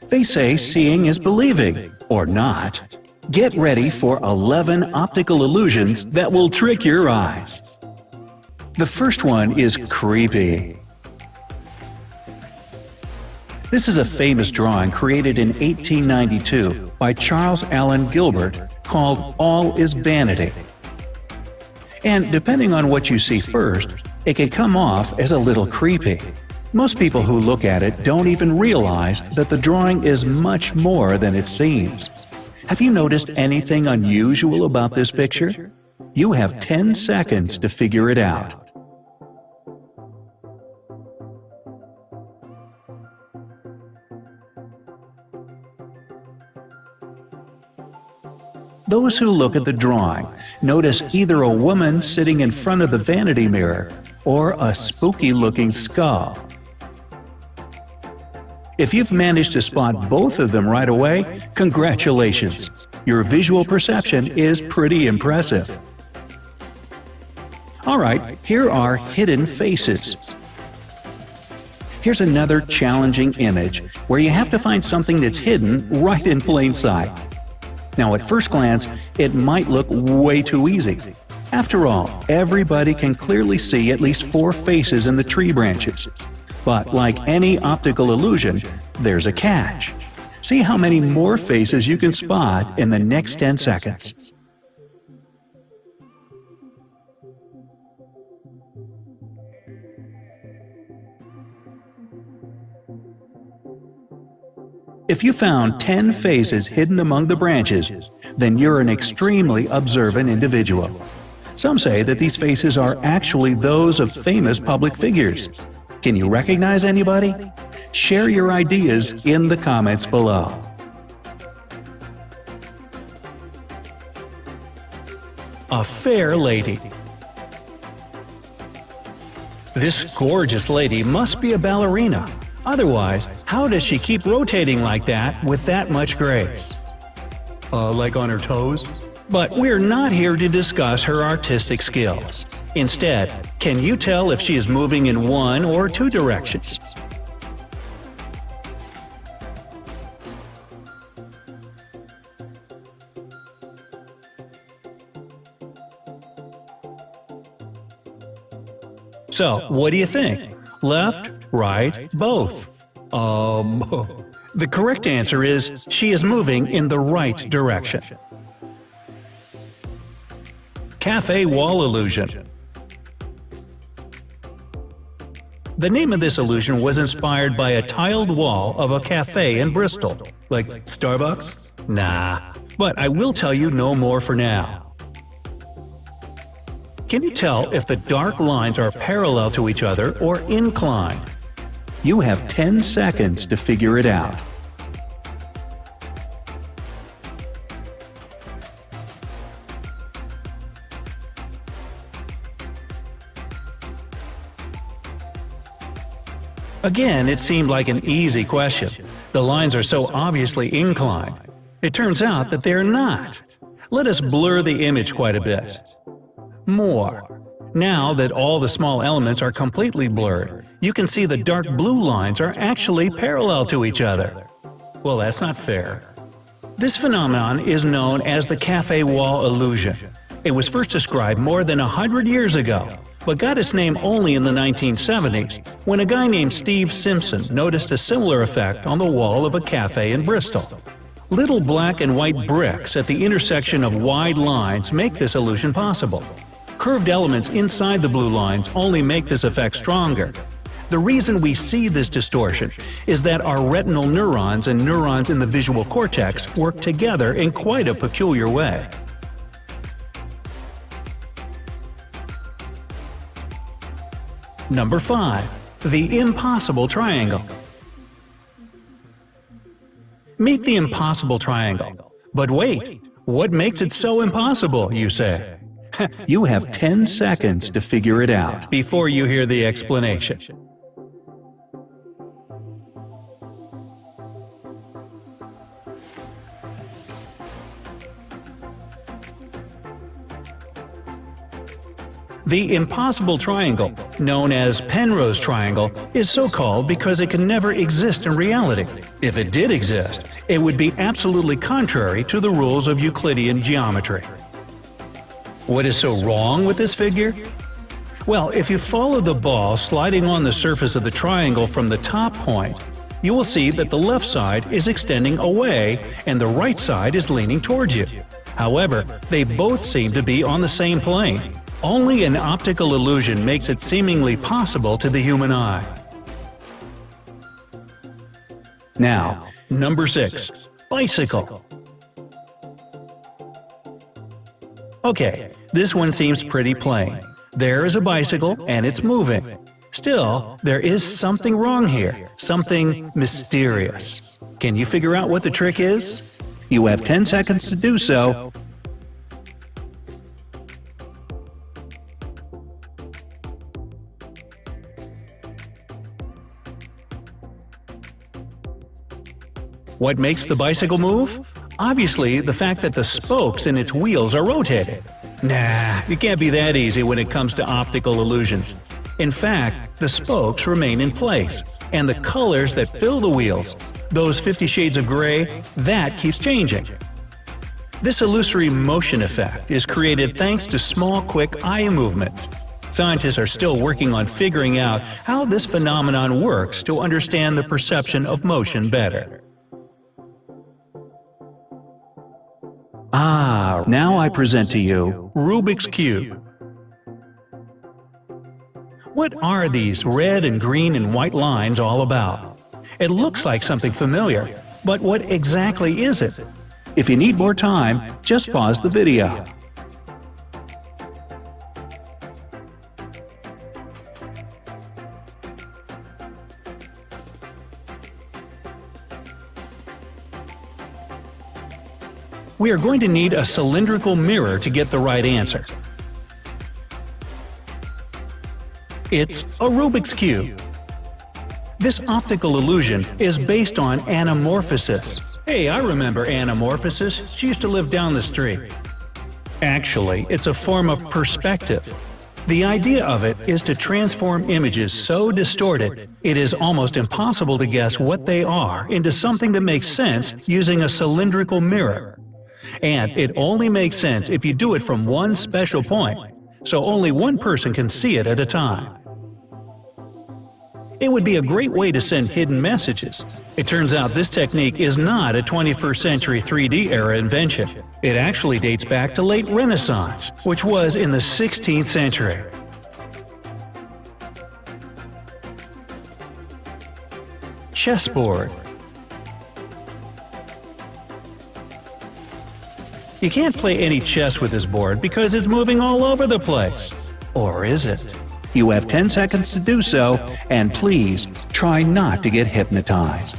They say seeing is believing, or not. Get ready for 11 optical illusions that will trick your eyes. The first one is creepy. This is a famous drawing created in 1892 by Charles Allen Gilbert called All is Vanity. And depending on what you see first, it can come off as a little creepy. Most people who look at it don't even realize that the drawing is much more than it seems. Have you noticed anything unusual about this picture? You have 10 seconds to figure it out. Those who look at the drawing notice either a woman sitting in front of the vanity mirror or a spooky-looking skull. If you've managed to spot both of them right away, congratulations! Your visual perception is pretty impressive. Alright, here are hidden faces. Here's another challenging image where you have to find something that's hidden right in plain sight. Now at first glance, it might look way too easy. After all, everybody can clearly see at least 4 faces in the tree branches. But like any optical illusion, there's a catch. See how many more faces you can spot in the next 10 seconds. If you found 10 faces hidden among the branches, then you're an extremely observant individual. Some say that these faces are actually those of famous public figures. Can you recognize anybody? Share your ideas in the comments below. A fair lady. This gorgeous lady must be a ballerina. Otherwise, how does she keep rotating like that with that much grace? Like on her toes? But we're not here to discuss her artistic skills. Instead, can you tell if she is moving in one or two directions? So, what do you think? Left, right, both? The correct answer is she is moving in the right direction. Cafe wall illusion. The name of this illusion was inspired by a tiled wall of a cafe in Bristol. Like Starbucks? Nah. But I will tell you no more for now. Can you tell if the dark lines are parallel to each other or inclined? You have 10 seconds to figure it out. Again, it seemed like an easy question. The lines are so obviously inclined. It turns out that they're not. Let us blur the image quite a bit. More. Now that all the small elements are completely blurred, you can see the dark blue lines are actually parallel to each other. Well, that's not fair. This phenomenon is known as the cafe wall illusion. It was first described more than 100 years ago, but got its name only in the 1970s, when a guy named Steve Simpson noticed a similar effect on the wall of a cafe in Bristol. Little black and white bricks at the intersection of wide lines make this illusion possible. Curved elements inside the blue lines only make this effect stronger. The reason we see this distortion is that our retinal neurons and neurons in the visual cortex work together in quite a peculiar way. Number 5. The impossible triangle. Meet the impossible triangle. But wait, what makes it so impossible, you say? You have 10 seconds to figure it out before you hear the explanation. The impossible triangle, known as Penrose triangle, is so called because it can never exist in reality. If it did exist, it would be absolutely contrary to the rules of Euclidean geometry. What is so wrong with this figure? Well, if you follow the ball sliding on the surface of the triangle from the top point, you will see that the left side is extending away and the right side is leaning towards you. However, they both seem to be on the same plane. Only an optical illusion makes it seemingly possible to the human eye. Now, number 6. Bicycle. Okay, this one seems pretty plain. There is a bicycle and it's moving. Still, there is something wrong here, something mysterious. Can you figure out what the trick is? You have 10 seconds to do so. What makes the bicycle move? Obviously, the fact that the spokes in its wheels are rotated. Nah, it can't be that easy when it comes to optical illusions. In fact, the spokes remain in place, and the colors that fill the wheels, those 50 shades of gray, that keeps changing. This illusory motion effect is created thanks to small, quick eye movements. Scientists are still working on figuring out how this phenomenon works to understand the perception of motion better. Now I present to you Rubik's Cube. What are these red and green and white lines all about? It looks like something familiar, but what exactly is it? If you need more time, just pause the video. We are going to need a cylindrical mirror to get the right answer. It's a Rubik's Cube. This optical illusion is based on anamorphosis. Hey, I remember anamorphosis. She used to live down the street. Actually, it's a form of perspective. The idea of it is to transform images so distorted it is almost impossible to guess what they are into something that makes sense using a cylindrical mirror. And it only makes sense if you do it from one special point, so only one person can see it at a time. It would be a great way to send hidden messages. It turns out this technique is not a 21st century 3D era invention. It actually dates back to late Renaissance, which was in the 16th century. Chessboard. You can't play any chess with this board because it's moving all over the place. Or is it? You have 10 seconds to do so, and please try not to get hypnotized.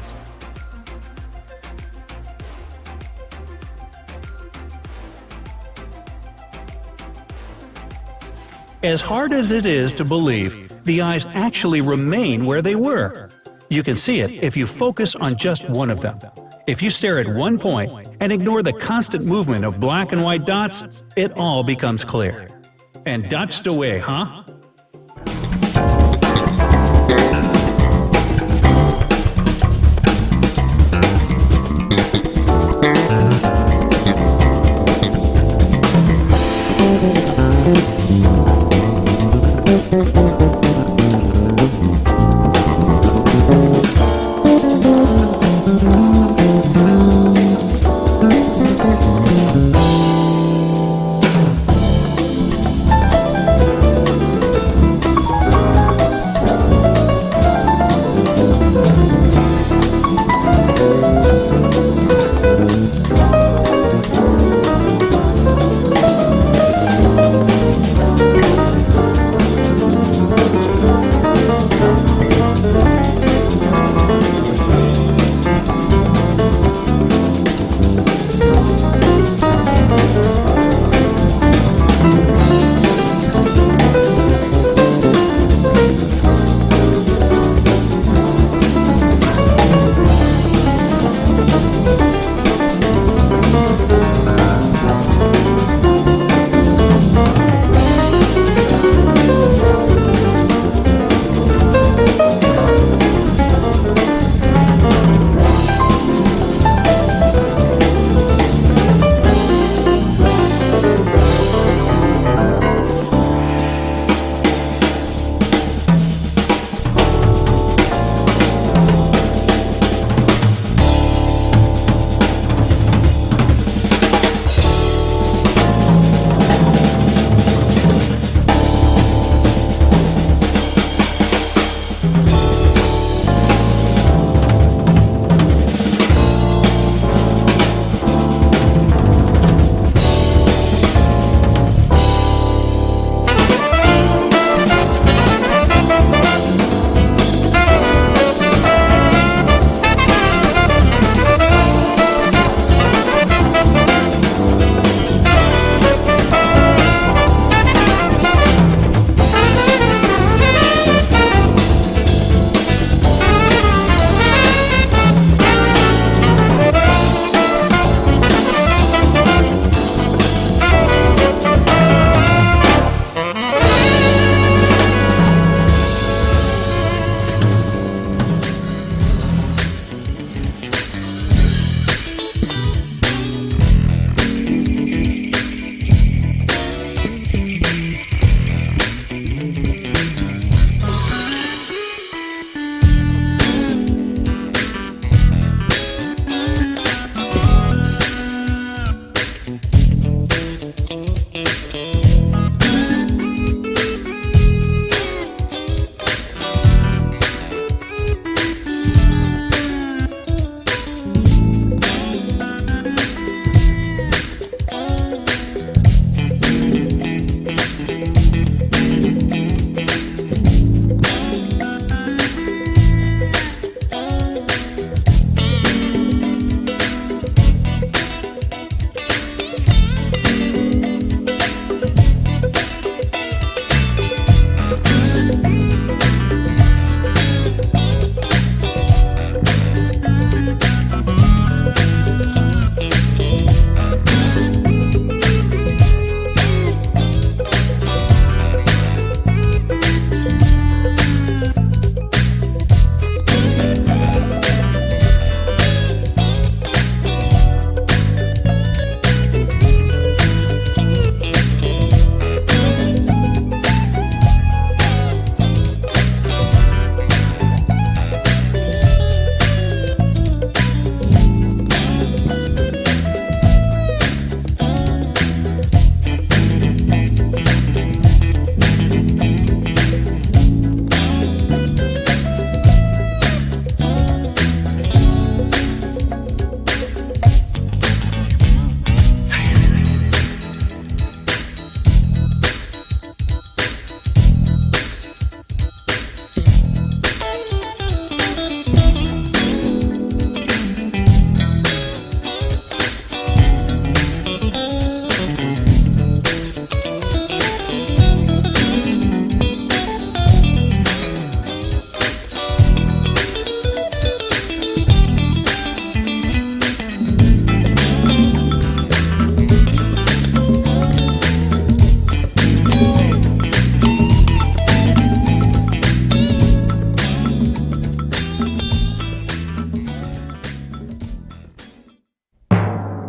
As hard as it is to believe, the eyes actually remain where they were. You can see it if you focus on just one of them. If you stare at one point and ignore the constant movement of black and white dots, it all becomes clear. And that's the way, huh?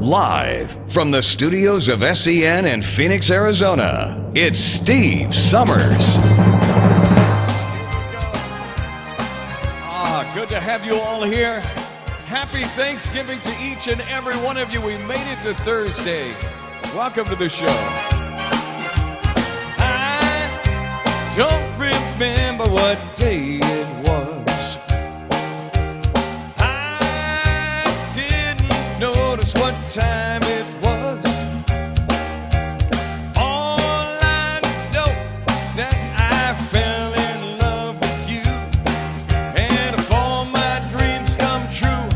Live from the studios of SEN in Phoenix, Arizona, it's Steve Summers. Good to have you all here. Happy Thanksgiving to each and every one of you. We made it to Thursday. Welcome to the show. I don't remember what day it was. I didn't notice what time it was. All I know is that I fell in love with you. And if all my dreams come true,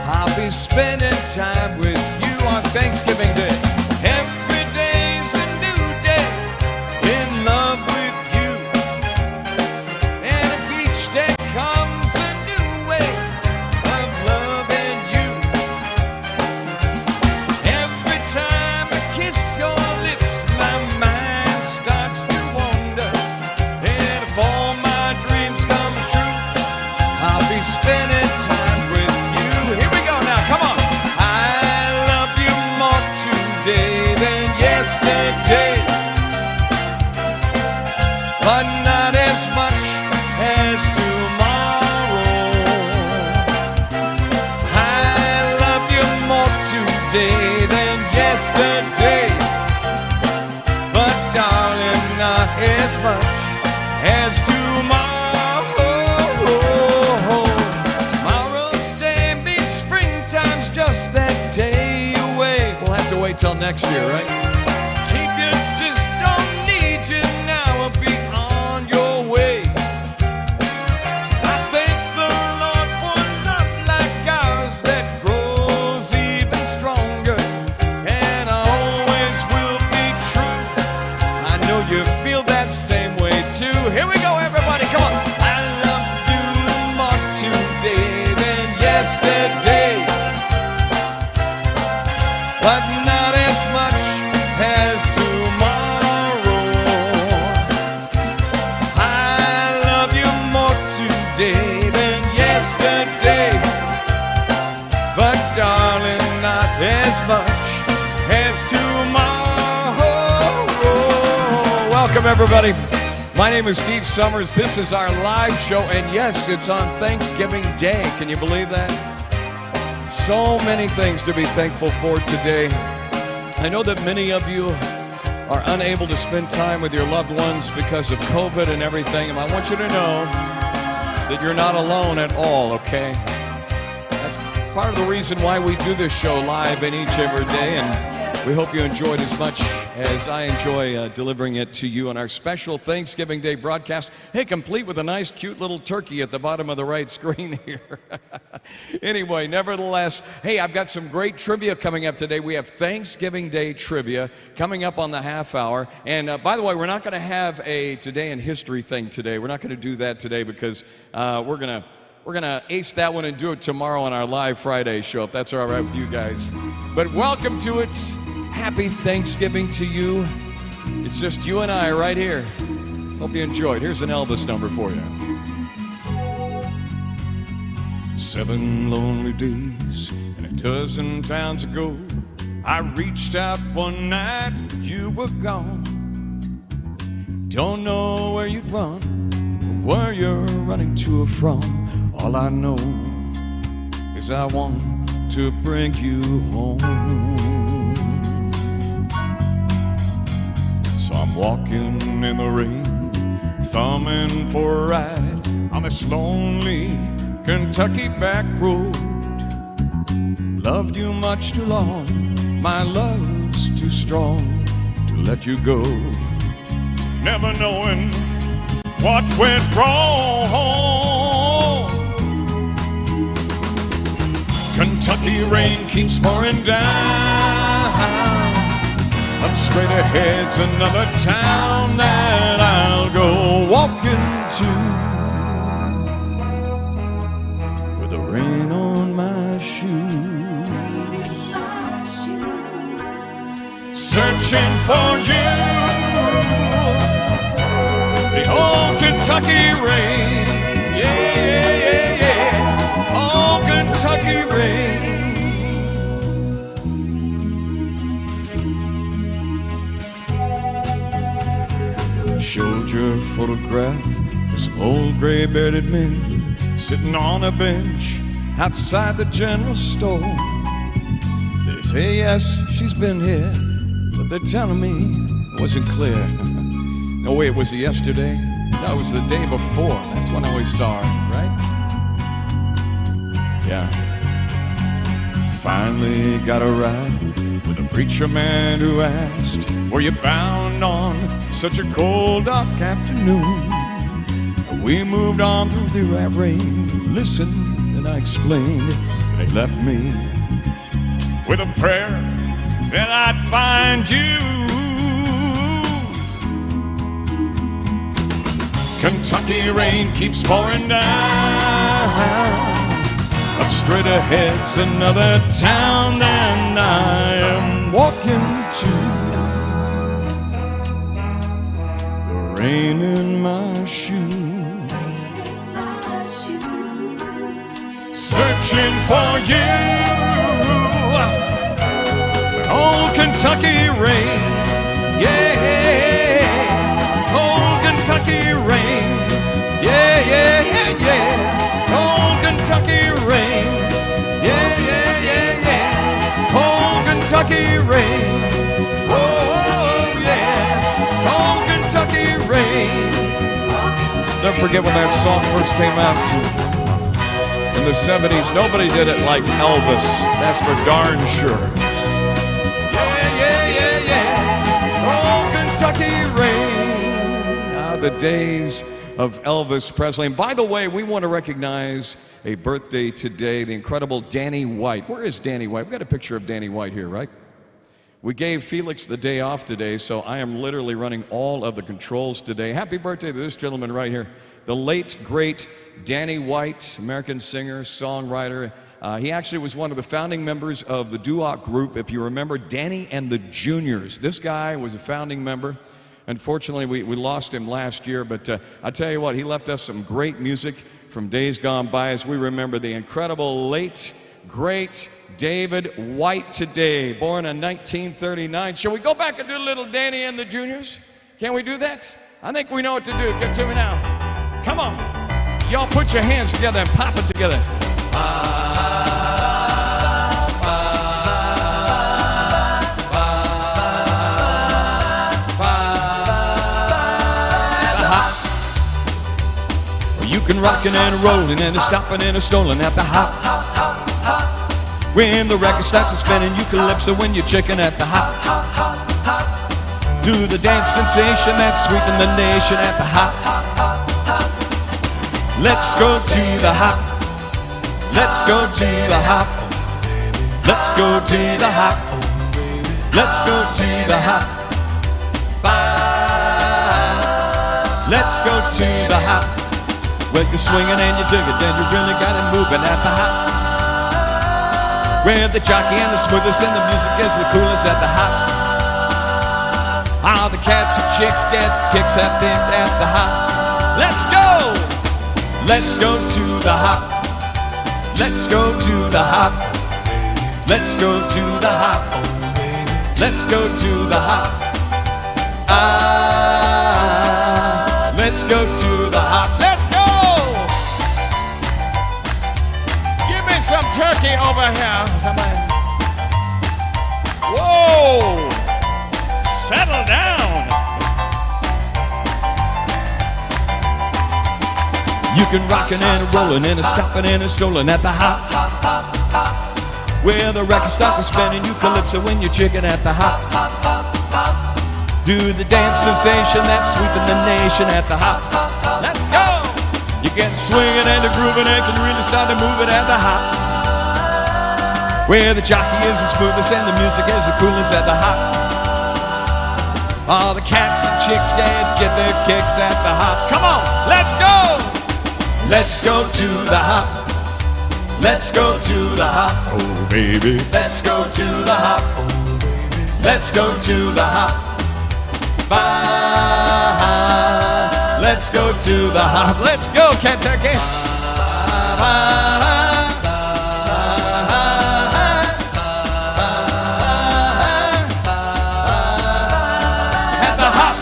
I'll be spending time with you on Thanksgiving Day. Every day's a new day in love with you. And if each day comes a new way of loving you. Every time I kiss your lips, my mind starts to wander. And if all my dreams come true, I'll be spending time with you. Here we go now, come on. I love you more today than yesterday, but not as much as tomorrow. I love you more today than yesterday, but darling, not as much as tomorrow. Tomorrow's day means springtime's just that day away. We'll have to wait till next year, right? Keep you, just don't need you now. I'll be on your way. I thank the Lord for love like ours that grows even stronger. And I always will be true. I know you feel that same way too. Here we go, everybody, come on. I love you more today than yesterday, but not as much as tomorrow. I love you more today than yesterday, but darling, not as much as tomorrow. Welcome, everybody. My name is Steve Summers. This is our live show, and yes, it's on Thanksgiving Day. Can you believe that? So many things to be thankful for today. I know that many of you are unable to spend time with your loved ones because of COVID and everything, and I want you to know that you're not alone at all, okay? That's part of the reason why we do this show live in each and every day, and we hope you enjoyed as much as I enjoy delivering it to you on our special Thanksgiving Day broadcast. Hey, complete with a nice, cute little turkey at the bottom of the right screen here. Anyway, nevertheless, hey, I've got some great trivia coming up today. We have Thanksgiving Day trivia coming up on the half hour. And by the way, we're not going to have a Today in History thing today. We're not going to do that today because we're gonna ace that one and do it tomorrow on our live Friday show, if that's all right with you guys. But welcome to it. Happy Thanksgiving to you. It's just you and I right here. Hope you enjoyed. Here's an Elvis number for you. 7 lonely days and a dozen towns ago, I reached out one night and you were gone. Don't know where you'd run or where you're running to or from. All I know is I want to bring you home. So I'm walking in the rain, thumbing for a ride on this lonely Kentucky back road. Loved you much too long, my love's too strong to let you go. Never knowing what went wrong. Kentucky rain keeps pouring down. Up straight ahead's another town that I'll go walking to, with the rain on my shoes, searching for you, the old Kentucky rain, yeah, yeah, yeah, yeah, old Kentucky rain. breath for some old gray-bearded men sitting on a bench outside the general store. They say, yes, she's been here, but they're telling me it wasn't clear. No way, it was yesterday. No, it was the day before. That's when I always saw her, right? Yeah. Finally got a ride with a preacher man who asked, were you bound on such a cold, dark afternoon? We moved on through that rain, listened, and I explained. They left me with a prayer that I'd find you. Kentucky rain keeps pouring down. Up straight ahead's another town, and I am walking to the rain in my shoes, searching for you. Old Kentucky rain, yeah. Old Kentucky rain, yeah, yeah, yeah, yeah. Old Kentucky rain, yeah, yeah, yeah, yeah. Old Kentucky rain, oh, yeah. Old Kentucky rain. Never forget when that song first came out in the 70s. Nobody did it like Elvis, that's for darn sure. The days of Elvis Presley. And by the way, we want to recognize a birthday today, the incredible Danny White. Where is Danny White? We've got a picture of Danny White here, right? We gave Felix the day off today, so I am literally running all of the controls today. Happy birthday to this gentleman right here, the late, great Danny White, American singer, songwriter. He actually was one of the founding members of the doo-wop group, if you remember, Danny and the Juniors. This guy was a founding member. Unfortunately, we lost him last year, but I tell you what, he left us some great music from days gone by as we remember the incredible late, great David White today, born in 1939. Shall we go back and do a little Danny and the Juniors? Can we do that? I think we know what to do. Get to me now. Come on. Y'all put your hands together and pop it together. You can rockin' and rollin' and a stoppin' and a stollin' at the hop. When the record starts a spinning, you calypso when you're checkin' at the hop. Do the dance sensation that's sweeping the nation at the hop. Let's go to the hop. Let's go to the hop. Let's go to the hop. Let's go to the hop. Bye. Let's go to the hop. Well, you're swinging and you dig it, then you really got it moving at the hop. Where the jockey and the smoothest and the music is the coolest at the hop. All the cats and chicks get kicks at the hop. Let's go! Let's go to the hop. Let's go to the hop. Let's go to the hop. Let's go to the hop. Let's go to the hop. Let's go! Give me some turkey over here. Somebody. Whoa! Settle down. You can rockin' and a rollin' and a stoppin' and a stollin' at the hop. Where the record starts to spinning, you calypso when you're chicken at the hop. Do the dance sensation that's sweeping the nation at the hop. Let's go! You get swinging and a grooving and can really start to move it at the hop. Where the jockey is the smoothest and the music is the coolest at the hop. All the cats and chicks get their kicks at the hop. Come on, let's go! Let's go to the hop. Let's go to the hop. Oh baby. Let's go to the hop. Oh baby. Let's go to the hop. Bye. Let's go to the hop. Let's go, Kentucky. At the hop,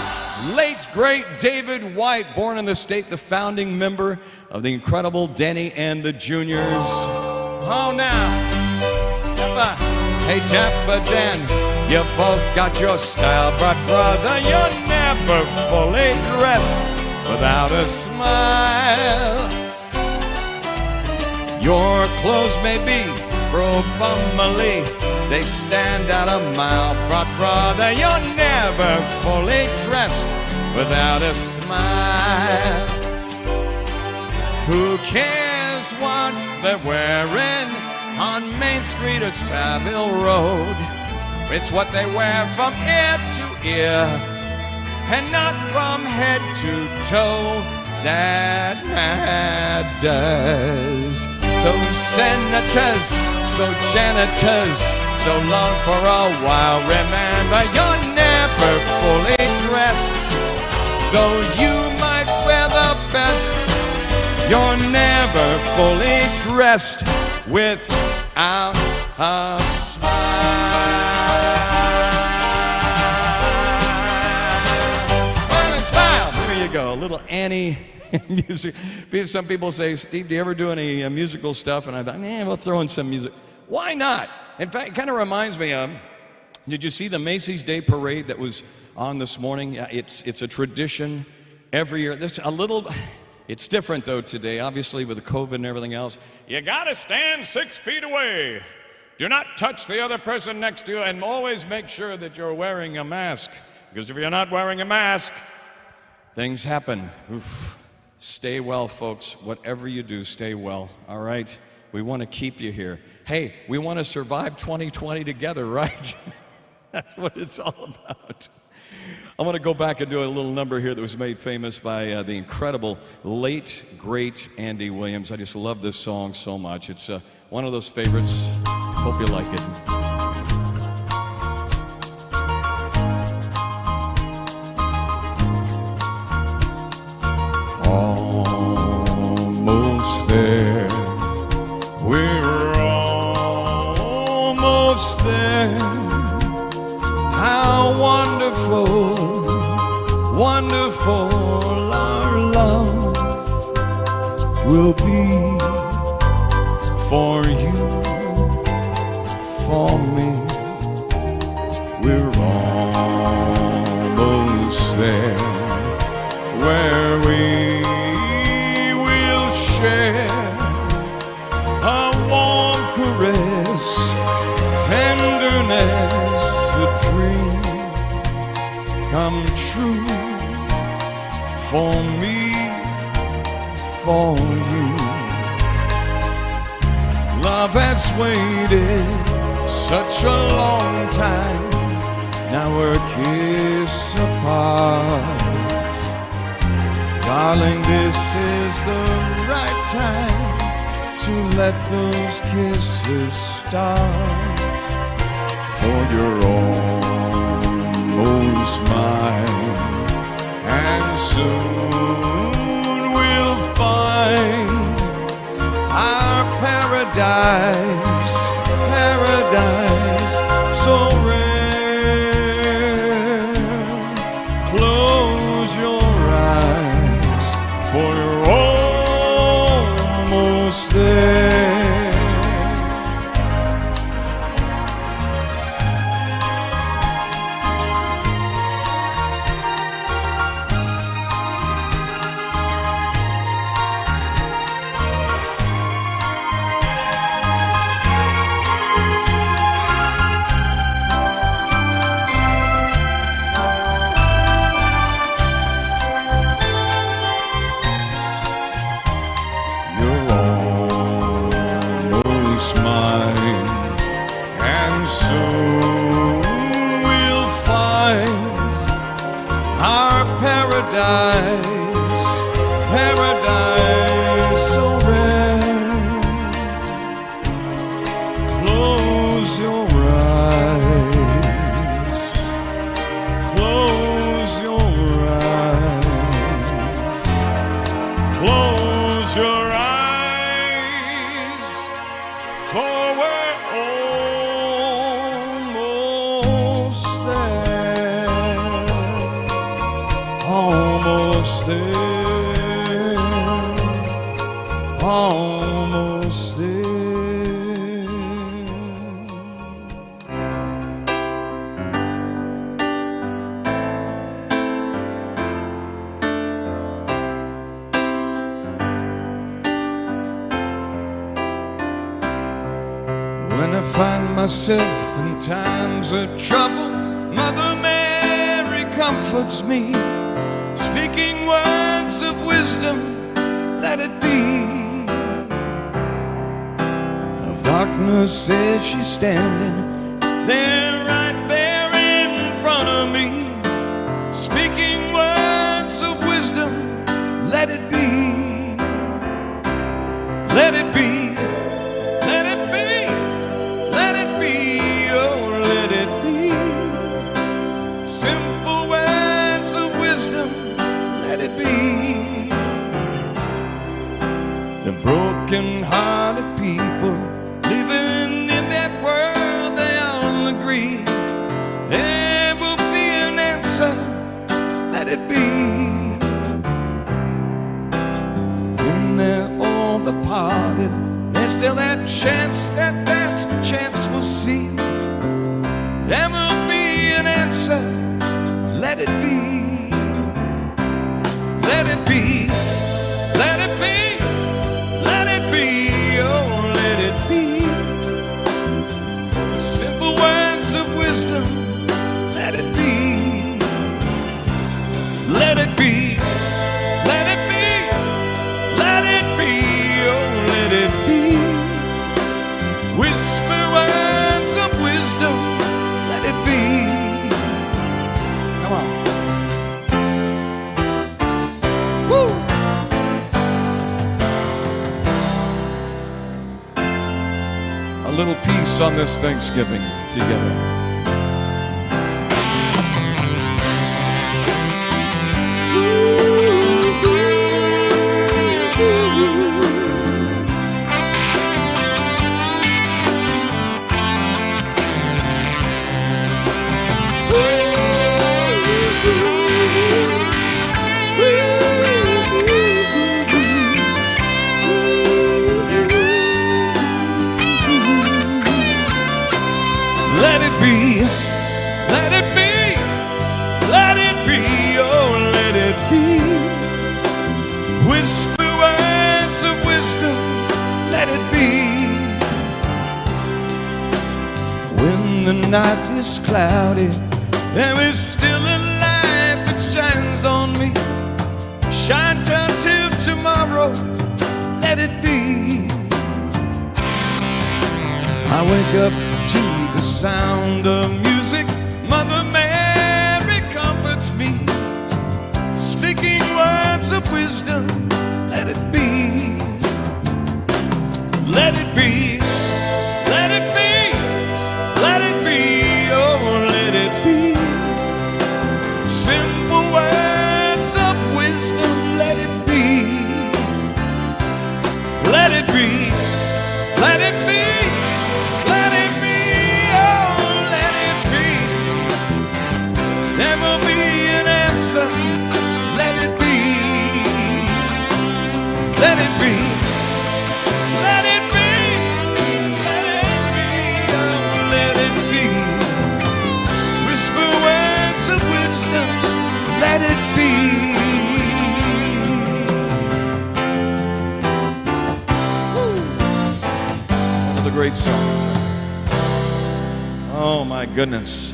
late great David White. right, born in the state, the founding member of the incredible Denny and the Juniors. Oh, now, Dapper, hey Dapper Dan, you both got your style, but brother, you're never fully dressed without a smile. Your clothes may be pro-bummely, they stand out a mile, but brother, you're never fully dressed without a smile. Who cares what they're wearing on Main Street or Savile Road? It's what they wear from ear to ear and not from head to toe that matters. So senators, so janitors, so long for a while, remember you're never fully dressed. Though you might wear the best, you're never fully dressed without a smile. Smile and smile. There you go, a little Annie music. Some people say, Steve, do you ever do any musical stuff? And I thought, we'll throw in some music. Why not? In fact, it kind of reminds me of, did you see the Macy's Day Parade that was on this morning? It's a tradition every year. It's different though today, obviously with the COVID and everything else. You gotta stand 6 feet away. Do not touch the other person next to you, and always make sure that you're wearing a mask. Because if you're not wearing a mask, things happen. Oof. Stay well, folks. Whatever you do, stay well, all right? We want to keep you here. Hey, we want to survive 2020 together, right? That's what it's all about. I want to go back and do a little number here that was made famous by the incredible late, great Andy Williams. I just love this song so much. It's one of those favorites. Hope you like it. Almost there, we're almost there. How wonderful, wonderful our love will be for you, for me. We're almost there, where we will share a warm caress, tenderness, a dream come true for me, for you. Love has waited such a long time, now we're kiss apart. Darling, this is the right time to let those kisses start. For you're almost mine, and soon we'll find our paradise, paradise so rare. Close your eyes, for you're almost there. Paradise, paradise so rare. Close your eyes, close your eyes, close your eyes, for we're almost there. Almost almost there. When I find myself in times of trouble, Mother Mary comforts me, speaking words of wisdom, let it be. Of darkness says she's standing there, right there in front of me, speaking words of wisdom, let it be. Let it be. Let it be. Let it be. Oh, let it be. Simple words of wisdom, let it be. The broken-hearted people living in that world, they all agree there will be an answer, let it be. When they're all departed, there's still that chance, that chance we'll see. There will be an answer, let it be. Let it be. Let it be. Let it be. Oh, let it be. The simple words of wisdom, let it be. Let it be. Let it be. Let it be. Oh, let it be. Whisper words of wisdom, let it be. Come on. Woo! A little peace on this Thanksgiving together. Let it be, let it be, let it be, oh, let it be. Whisper words of wisdom, let it be. When the night is cloudy, there is still a light that shines on me. Shine till tomorrow, let it be. I wake up to the sound of music, Mother Mary comforts me, speaking words of wisdom, let it be. Let it be. Let it be. Let it be. Oh, let it be. Simple words of wisdom, let it be. Let it be. Let it be. Let it be. Oh, let it be. There will be an answer. Let it be. Let it be. Let it be. Let it be. Oh, let it be. Whisper words of wisdom. Let it be. One of the great songs. Oh my goodness,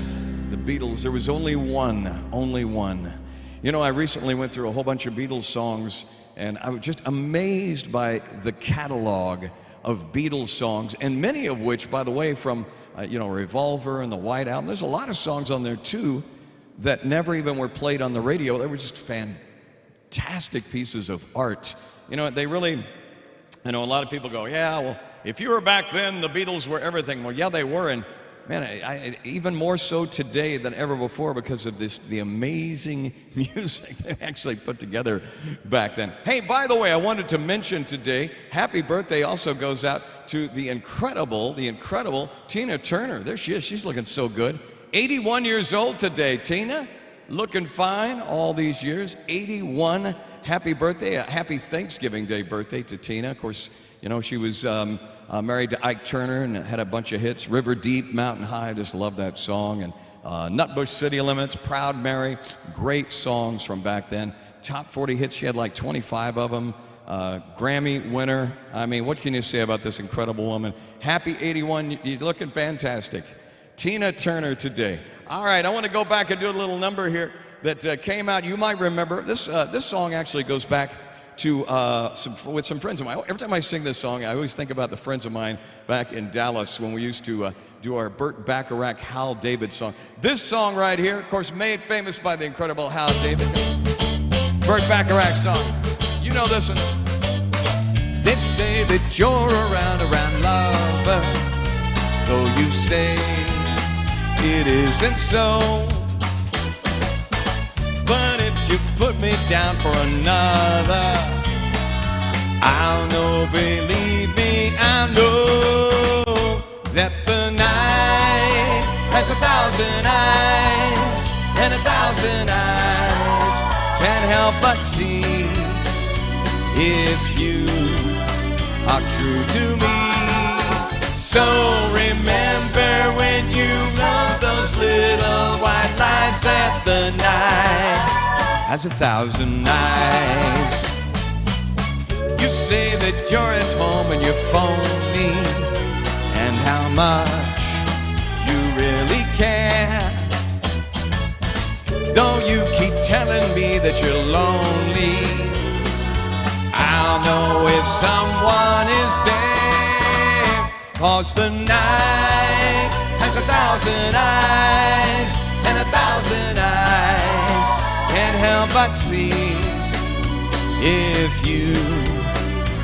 the Beatles. There was only one. You know, I recently went through a whole bunch of Beatles songs, and I was just amazed by the catalog of Beatles songs, and many of which, by the way, from Revolver and the White Album. There's a lot of songs on there too that never even were played on the radio. They were just fantastic pieces of art. You know, they really, a lot of people go, yeah, well, if you were back then, the Beatles were everything. Well, yeah, they were, and man, I even more so today than ever before because of the amazing music they actually put together back then. Hey, by the way, I wanted to mention today, happy birthday also goes out to the incredible Tina Turner. There she is. She's looking so good. 81 years old today, Tina. Looking fine all these years. 81. happy birthday, a happy Thanksgiving Day birthday to Tina. Of course, you know, she was married to Ike Turner and had a bunch of hits. River Deep, Mountain High, I just love that song. And Nutbush City Limits, Proud Mary, great songs from back then. Top 40 hits, she had like 25 of them. Grammy winner. I mean, what can you say about this incredible woman? Happy 81, you're looking fantastic. Tina Turner today. All right, I want to go back and do a little number here that came out. You might remember, this song actually goes back to with some friends of mine. Every time I sing this song, I always think about the friends of mine back in Dallas when we used to do our Burt Bacharach, Hal David song. This song right here, of course, made famous by the incredible Hal David. Burt Bacharach song. You know this one. They say that you're around lover, though you say it isn't so. But if you put me down for another, I'll know, believe me, I know that the night has 1,000 eyes, and 1,000 eyes can't help but see if you are true to me. So remember when you love those little white lies, that the night has 1,000 eyes. You say that you're at home and you phone me, and how much you really care. Though you keep telling me that you're lonely, I'll know if someone is there. 'Cause the night has 1,000 eyes, and 1,000 eyes can't help but see if you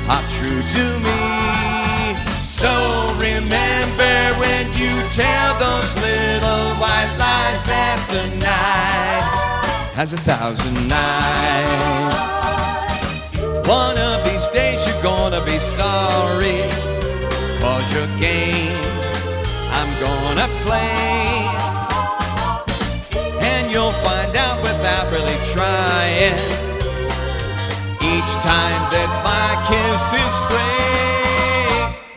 are true to me. So remember when you tell those little white lies, that the night has 1,000 eyes. One of these days you're gonna be sorry, 'cause your game I'm gonna play, and you'll find out without really trying, each time that my kiss is stray.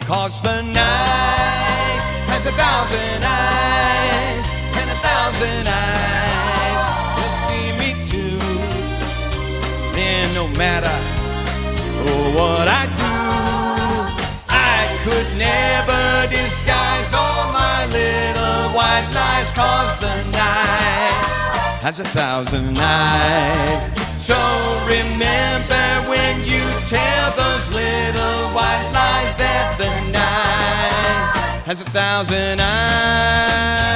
'Cause the night has 1,000 eyes, and 1,000 eyes will see me too. And no matter what I do, I could never disguise all my little white lies. 'Cause the night has 1,000 eyes. So remember when you tell those little white lies, that the night has 1,000 eyes.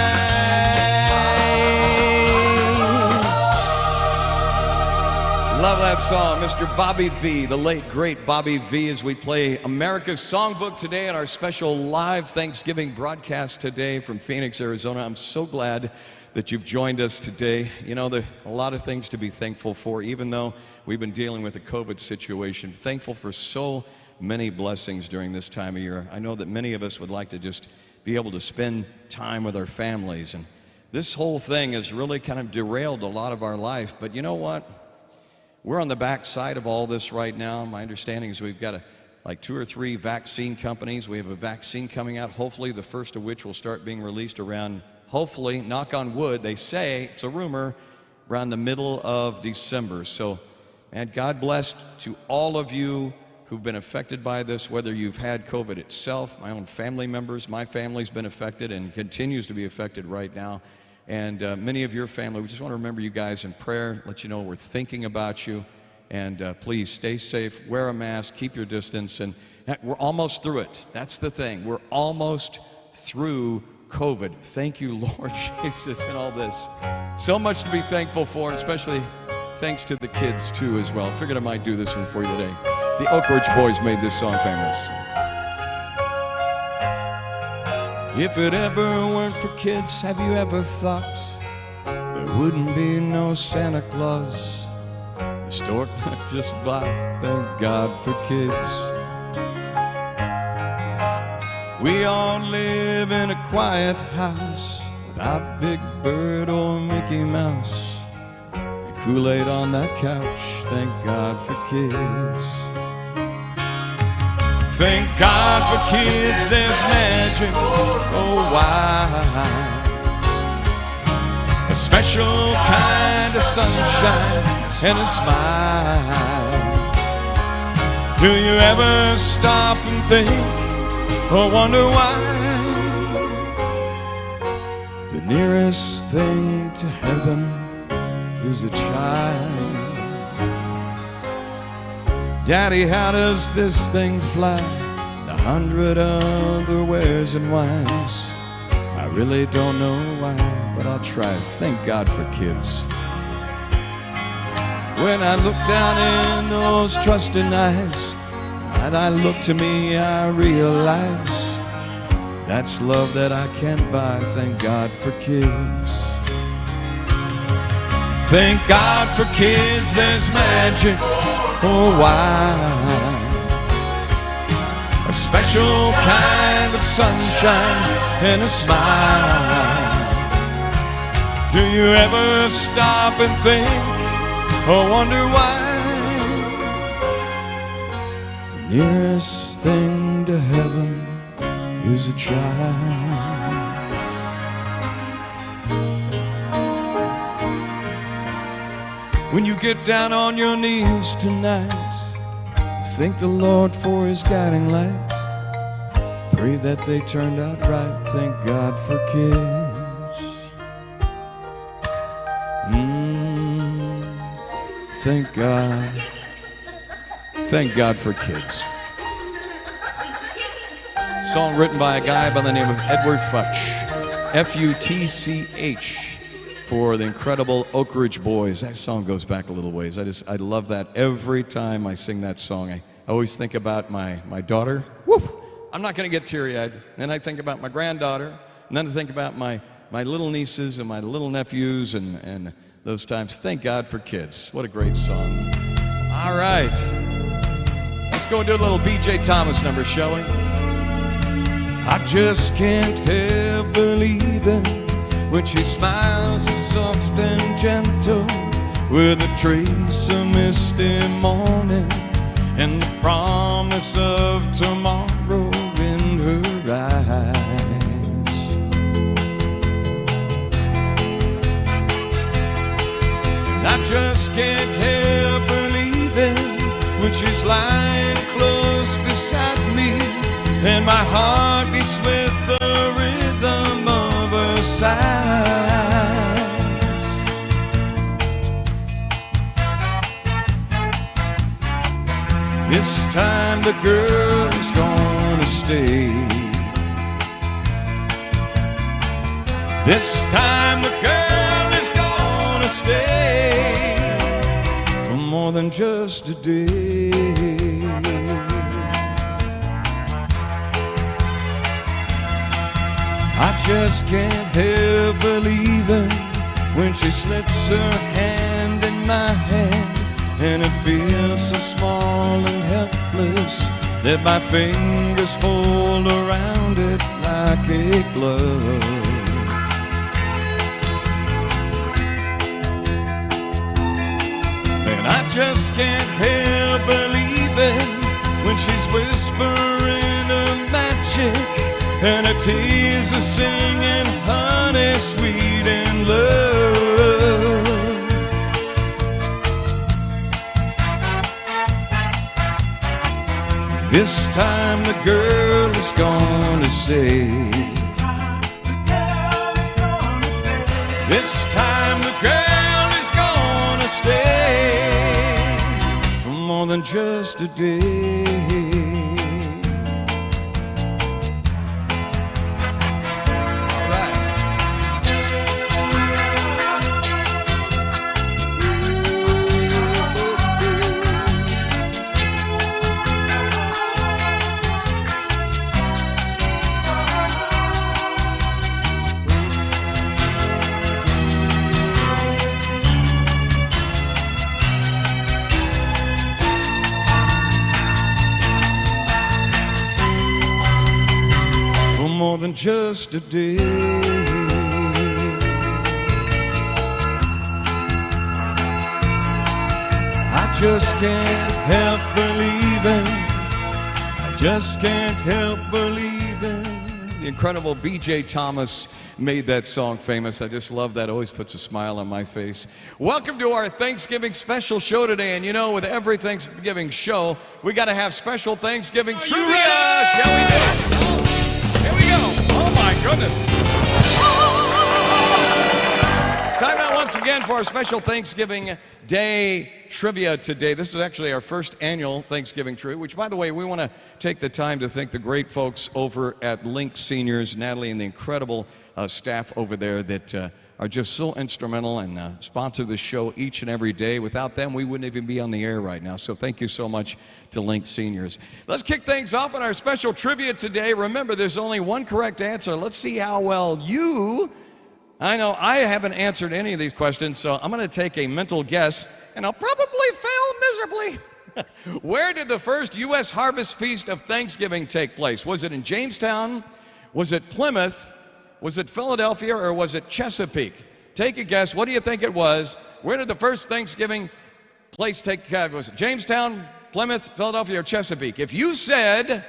Love that song, Mr. Bobby V, the late, great Bobby V, as we play America's Songbook today at our special live Thanksgiving broadcast today from Phoenix, Arizona. I'm so glad that you've joined us today. You know, there are a lot of things to be thankful for, even though we've been dealing with the COVID situation. Thankful for so many blessings during this time of year. I know that many of us would like to just be able to spend time with our families, and this whole thing has really kind of derailed a lot of our life. But you know what? We're on the back side of all this right now. My understanding is we've got like 2 or 3 vaccine companies. We have a vaccine coming out, hopefully the first of which will start being released around, hopefully, knock on wood, they say, it's a rumor, around the middle of December. So, man, God bless to all of you who've been affected by this, whether you've had COVID itself, my own family members, my family's been affected and continues to be affected right now. And many of your family, we just want to remember you guys in prayer, let you know we're thinking about you. And please stay safe, wear a mask, keep your distance, and we're almost through it. That's the thing, we're almost through COVID. Thank you, Lord Jesus, and all this. So much to be thankful for, and especially thanks to the kids too as well. Figured I might do this one for you today. The Oak Ridge Boys made this song famous. If it ever weren't for kids, have you ever thought there wouldn't be no Santa Claus? The store not just bought, thank God for kids. We all live in a quiet house without Big Bird or Mickey Mouse. And Kool-Aid on that couch. Thank God for kids. Thank God for kids, there's magic, oh why? A special kind of sunshine and a smile. Do you ever stop and think or wonder why? The nearest thing to heaven is a child. Daddy, how does this thing fly? 100 other wares and wines. I really don't know why, but I'll try. Thank God for kids. When I look down in those trusting eyes, and I look to me, I realize that's love that I can't buy. Thank God for kids. Thank God for kids, there's magic, oh why? A special kind of sunshine and a smile. Do you ever stop and think or wonder why? The nearest thing to heaven is a child. When you get down on your knees tonight, thank the Lord for His guiding light. Pray that they turned out right. Thank God for kids. Thank God. Thank God for kids. Song written by a guy by the name of Edward Futch. F-U-T-C-H. For the incredible Oak Ridge Boys. That song goes back a little ways. I love that every time I sing that song. I always think about my daughter. Whoop! I'm not going to get teary-eyed. Then I think about my granddaughter. And then I think about my little nieces and my little nephews and those times. Thank God for kids. What a great song. All right. Let's go and do a little B.J. Thomas number, shall we? I just can't help believing when she smiles so soft and gentle, with a trace of misty morning and the promise of tomorrow in her eyes. I just can't help believing when she's lying close beside me, and my heart beats with the rhythm of her sighs. This time the girl is gonna stay. This time the girl is gonna stay for more than just a day. I just can't help believing when she slips her hand in my hand, and it feels so small and helpless that my fingers fold around it like a glove. And I just can't help believing when she's whispering her magic, and her tears are singing honey sweet in love. This time the girl is gonna stay. This time the girl is gonna stay for more than just a day. More than just a day. just can't help believing. I just can't help believing. The incredible B.J. Thomas made that song famous. I just love that. Always puts a smile on my face. Welcome to our Thanksgiving special show today. And you know, with every Thanksgiving show, we got to have special Thanksgiving trivia. Shall we do it? Here we go. Oh my goodness. Time out once again for our special Thanksgiving Day trivia today. This is actually our first annual Thanksgiving trivia, which, by the way, we want to take the time to thank the great folks over at Link Seniors, Natalie, and the incredible staff over there that are just so instrumental and sponsor the show each and every day. Without them, we wouldn't even be on the air right now. So thank you so much to Link Seniors. Let's kick things off on our special trivia today. Remember, there's only one correct answer. Let's see how well you... I know I haven't answered any of these questions, so I'm going to take a mental guess, and I'll probably fail miserably. Where did the first U.S. Harvest Feast of Thanksgiving take place? Was it in Jamestown? Was it Plymouth? Was it Philadelphia? Or was it Chesapeake? Take a guess. What do you think it was? Where did the first Thanksgiving place take place? Was it Jamestown, Plymouth, Philadelphia, or Chesapeake? If you said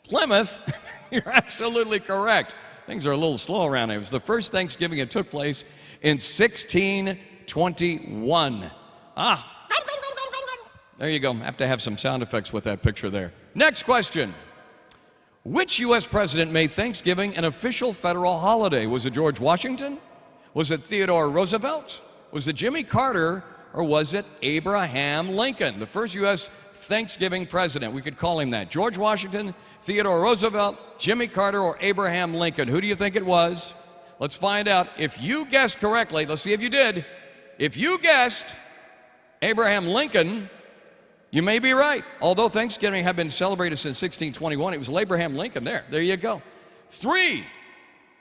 Plymouth, you're absolutely correct. Things are a little slow around here. It was the first Thanksgiving. It took place in 1621. There you go. Have to have some sound effects with that picture there. Next question. Which U.S. president made Thanksgiving an official federal holiday? Was it George Washington? Was it Theodore Roosevelt? Was it Jimmy Carter? Or was it Abraham Lincoln? The first U.S. Thanksgiving president. We could call him that. George Washington, Theodore Roosevelt, Jimmy Carter, or Abraham Lincoln. Who do you think it was? Let's find out. If you guessed correctly, let's see if you did. If you guessed Abraham Lincoln, you may be right. Although Thanksgiving had been celebrated since 1621, it was Abraham Lincoln there. There you go. 3.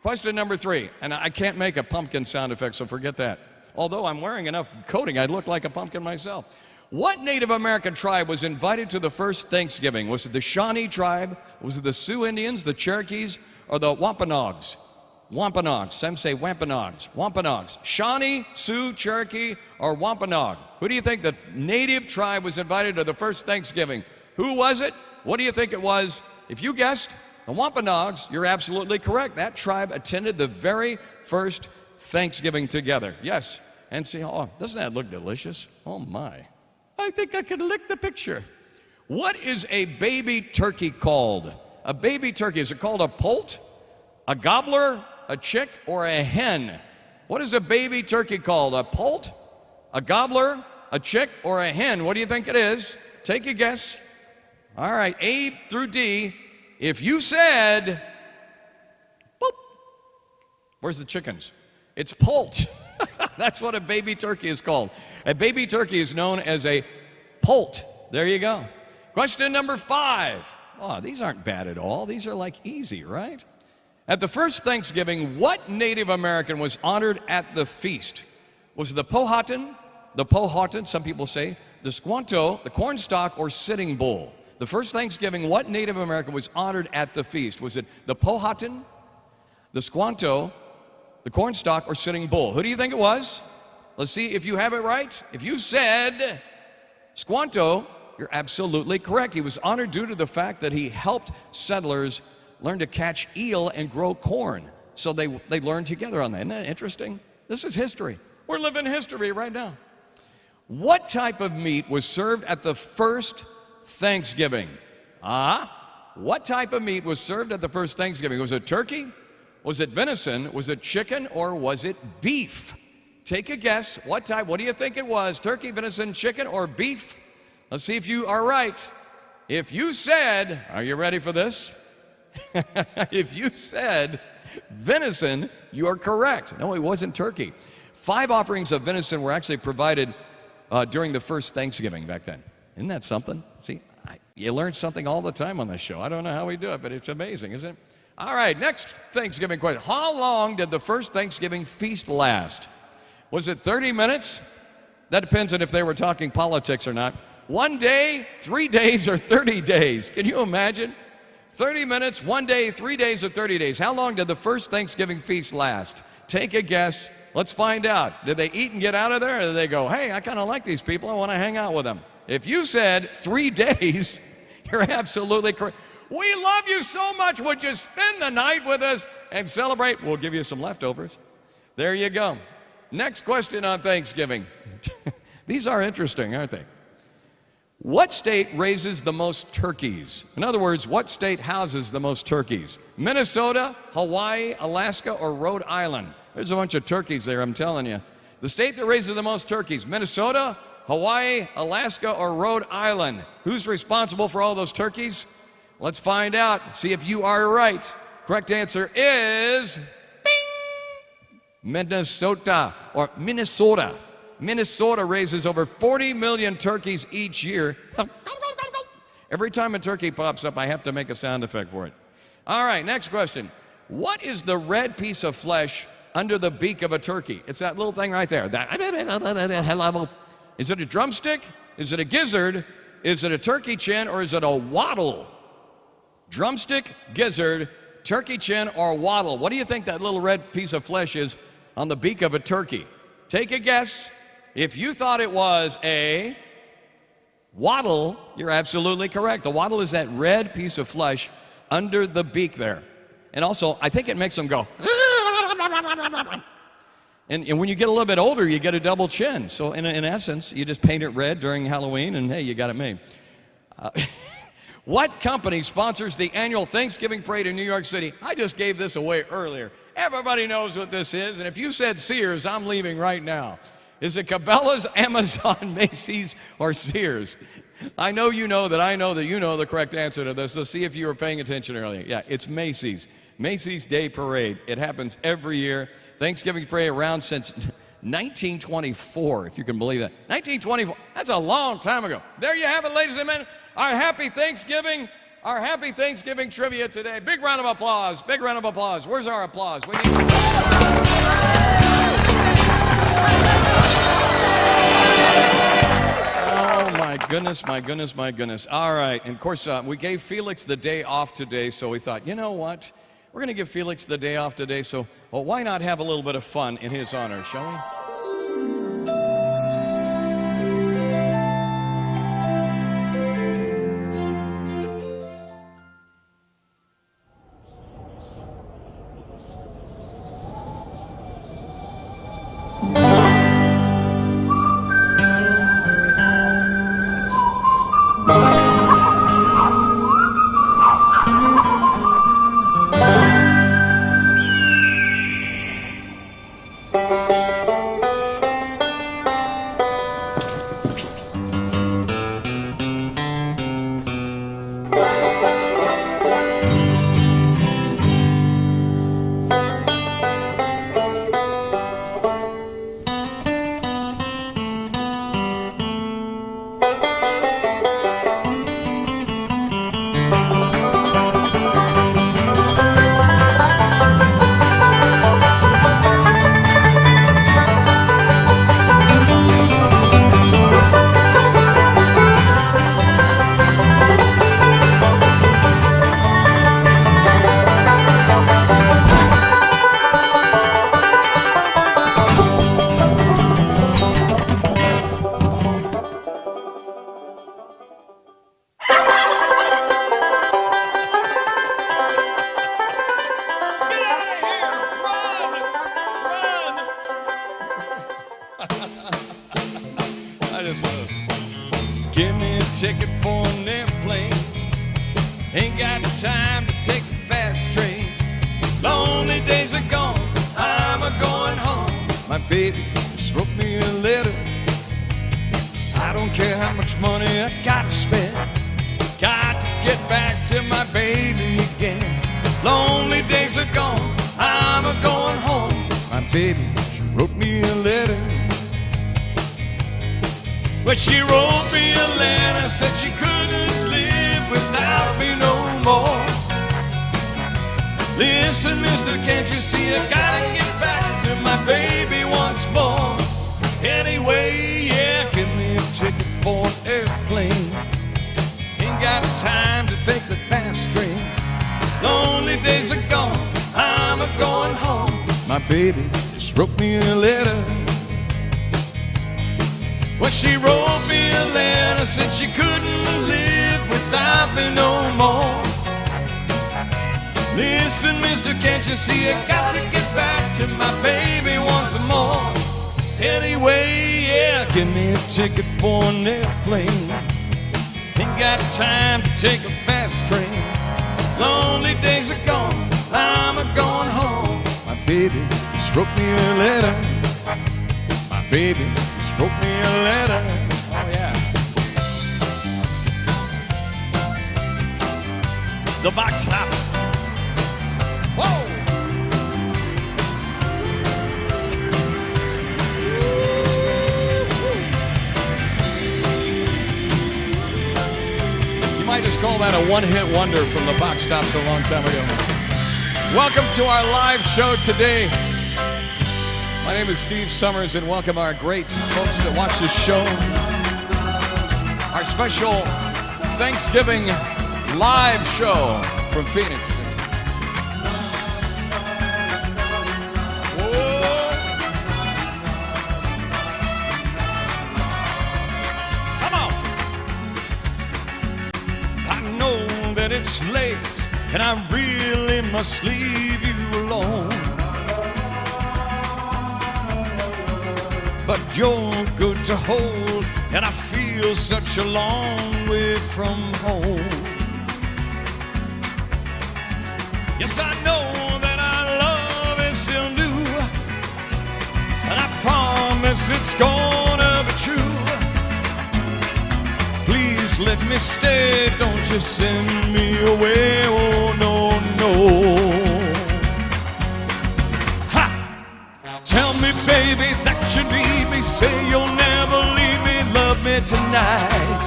Question number 3. And I can't make a pumpkin sound effect, so forget that. Although I'm wearing enough coating, I'd look like a pumpkin myself. What Native American tribe was invited to the first Thanksgiving? Was it the Shawnee tribe? Was it the Sioux Indians, the Cherokees, or the Wampanoags? Wampanoags. Some say Wampanoags. Wampanoags. Shawnee, Sioux, Cherokee, or Wampanoag? Who do you think the native tribe was invited to the first Thanksgiving? Who was it? What do you think it was? If you guessed the Wampanoags, you're absolutely correct. That tribe attended the very first Thanksgiving together. Yes. And see, oh, doesn't that look delicious? Oh my. I think I could lick the picture. What is a baby turkey called? A baby turkey, is it called a poult, a gobbler, a chick, or a hen? What is a baby turkey called? A poult, a gobbler, a chick, or a hen? What do you think it is? Take a guess. All right, A through D. If you said, boop, where's the chickens? It's poult. That's what a baby turkey is called. A baby turkey is known as a poult. There you go. Question number 5. Oh, these aren't bad at all. These are like easy, right? At the first Thanksgiving, what Native American was honored at the feast? Was it the Powhatan, some people say, the Squanto, the cornstalk, or Sitting Bull? The first Thanksgiving, what Native American was honored at the feast? Was it the Powhatan, the Squanto, the cornstalk, or Sitting Bull? Who do you think it was? Let's see if you have it right. If you said Squanto, you're absolutely correct. He was honored due to the fact that he helped settlers learn to catch eel and grow corn. So they learned together on that. Isn't that interesting? This is history. We're living history right now. What type of meat was served at the first Thanksgiving? What type of meat was served at the first Thanksgiving? Was it turkey? Was it venison? Was it chicken? Or was it beef? Take a guess. What type? What do you think it was? Turkey, venison, chicken, or beef? Let's see if you are right. If you said, are you ready for this? If you said venison, you are correct. No, it wasn't turkey. 5 offerings of venison were actually provided during the first Thanksgiving back then. Isn't that something? See, you learn something all the time on this show. I don't know how we do it, but it's amazing, isn't it? All right, next Thanksgiving question. How long did the first Thanksgiving feast last? Was it 30 minutes? That depends on if they were talking politics or not. 1 day, 3 days, or 30 days? Can you imagine? 30 minutes, 1 day, 3 days, or 30 days? How long did the first Thanksgiving feast last? Take a guess. Let's find out. Did they eat and get out of there, or did they go, hey, I kind of like these people, I want to hang out with them? If you said 3 days, you're absolutely correct. We love you so much. Would you spend the night with us and celebrate? We'll give you some leftovers. There you go. Next question on Thanksgiving. These are interesting, aren't they? What state raises the most turkeys? In other words, what state houses the most turkeys? Minnesota, Hawaii, Alaska, or Rhode Island? There's a bunch of turkeys there, I'm telling you. The state that raises the most turkeys, Minnesota, Hawaii, Alaska, or Rhode Island? Who's responsible for all those turkeys? Let's find out. See if you are right. Correct answer is Minnesota, or Minnesota. Minnesota raises over 40 million turkeys each year. Every time a turkey pops up, I have to make a sound effect for it. All right, next question. What is the red piece of flesh under the beak of a turkey? It's that little thing right there. Is it a drumstick? Is it a gizzard? Is it a turkey chin, or is it a waddle? Drumstick, gizzard, turkey chin, or waddle? What do you think that little red piece of flesh is on the beak of a turkey? Take a guess. If you thought it was a waddle, you're absolutely correct. The waddle is that red piece of flesh under the beak there. And also, I think it makes them go. And when you get a little bit older, you get a double chin. So in essence, you just paint it red during Halloween, and hey, you got it made. What company sponsors the annual Thanksgiving parade in New York City? I just gave this away earlier. Everybody knows what this is, and if you said Sears, I'm leaving right now. Is it Cabela's, Amazon, Macy's, or Sears? I know you know that I know that you know the correct answer to this. Let's see if you were paying attention earlier. Yeah, it's Macy's. Macy's Day Parade. It happens every year. Thanksgiving parade around since 1924, if you can believe that. 1924, that's a long time ago. There you have it, ladies and gentlemen. Our happy Thanksgiving trivia today. Big round of applause. Big round of applause. Where's our applause? We need Oh, my goodness, my goodness, my goodness. All right. And of course, we gave Felix the day off today, so we thought, you know what? We're going to give Felix the day off today, so well, why not have a little bit of fun in his honor, shall we? Give me a ticket for an airplane. Ain't got time to take the fast train. Lonely days are gone, I'm a-going home. My baby just wrote me a letter. I don't care how much money I gotta spend. Got to get back to my baby again. Lonely days are gone, I'm a-going home. My baby, she wrote me a letter. But she wrote me a letter, said she couldn't live without me no more. Listen, mister, can't you see I gotta get back to my baby once more. Anyway, yeah, give me a ticket for an airplane. Ain't got time to take the fast train. Lonely days are gone, I'm a-going home. My baby just wrote me a letter. Well, she wrote me a letter, said she couldn't live without me no more. Listen, mister, can't you see I got to get back to my baby once more? Anyway, yeah, give me a ticket for an airplane. Ain't got time to take a fast train. Lonely days are gone, I'm a-going home. My baby just wrote me a letter. My baby just wrote me a letter. Oh yeah. The box tops. Whoa. You might just call that a one-hit wonder from the box tops a long time ago. Welcome to our live show today. My name is Steve Summers, and welcome our great folks that watch this show. Our special Thanksgiving live show from Phoenix. Whoa. Come on. I know that it's late, and I really must leave you alone. But you're good to hold, and I feel such a long way from home. Yes, I know that our love is still new, and I promise it's gonna be true. Please let me stay, don't you send me away, oh no, no. Ha! Tell me, baby, that you need me, say you'll never leave me, love me tonight.